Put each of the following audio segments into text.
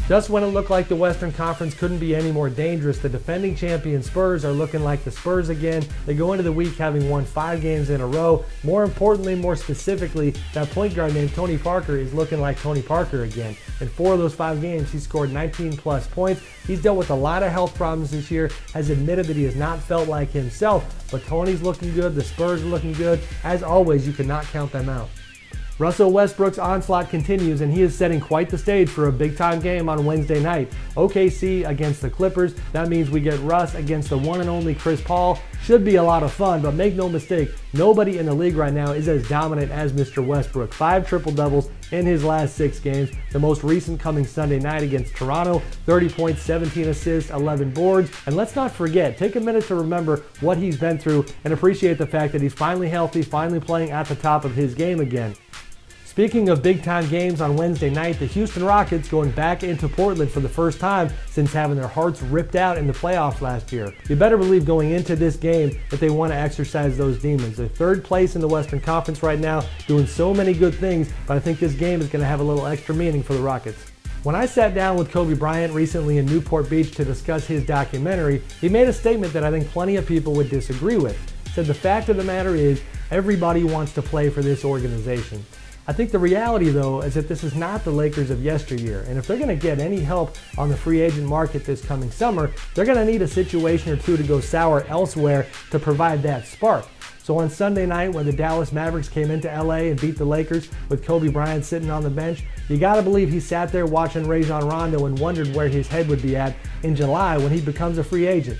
Just when it looked like the Western Conference couldn't be any more dangerous, the defending champion Spurs are looking like the Spurs again. They go into the week having won 5 games in a row. More importantly, more specifically, that point guard named Tony Parker is looking like Tony Parker again. In 4 of those 5 games, he scored 19 plus points. He's dealt with a lot of health problems this year, has admitted that he has not felt like himself, but Tony's looking good, the Spurs are looking good. As always, you cannot count them out. Russell Westbrook's onslaught continues, and he is setting quite the stage for a big-time game on Wednesday night. OKC against the Clippers. That means we get Russ against the one and only Chris Paul. Should be a lot of fun, but make no mistake, nobody in the league right now is as dominant as Mr. Westbrook. 5 triple-doubles in his last 6 games. The most recent coming Sunday night against Toronto. 30 points, 17 assists, 11 boards. And let's not forget, take a minute to remember what he's been through and appreciate the fact that he's finally healthy, finally playing at the top of his game again. Speaking of big-time games on Wednesday night, the Houston Rockets going back into Portland for the first time since having their hearts ripped out in the playoffs last year. You better believe going into this game that they want to exercise those demons. They're 3rd place in the Western Conference right now, doing so many good things, but I think this game is going to have a little extra meaning for the Rockets. When I sat down with Kobe Bryant recently in Newport Beach to discuss his documentary, he made a statement that I think plenty of people would disagree with. He said the fact of the matter is, everybody wants to play for this organization. I think the reality, though, is that this is not the Lakers of yesteryear, and if they're going to get any help on the free agent market this coming summer, they're going to need a situation or two to go sour elsewhere to provide that spark. So on Sunday night, when the Dallas Mavericks came into LA and beat the Lakers with Kobe Bryant sitting on the bench, you got to believe he sat there watching Rajon Rondo and wondered where his head would be at in July when he becomes a free agent.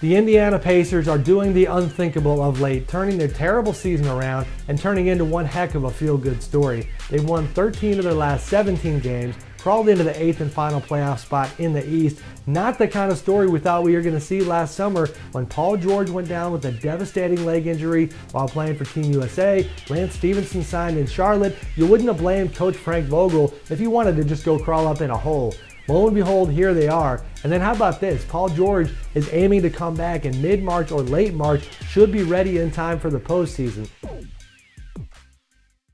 The Indiana Pacers are doing the unthinkable of late, turning their terrible season around and turning into one heck of a feel-good story. They've won 13 of their last 17 games, crawled into the 8th and final playoff spot in the East. Not the kind of story we thought we were going to see last summer when Paul George went down with a devastating leg injury while playing for Team USA. Lance Stevenson signed in Charlotte. You wouldn't have blamed Coach Frank Vogel if he wanted to just go crawl up in a hole. Lo and behold, here they are. And then how about this? Paul George is aiming to come back in mid-March or late March, should be ready in time for the postseason.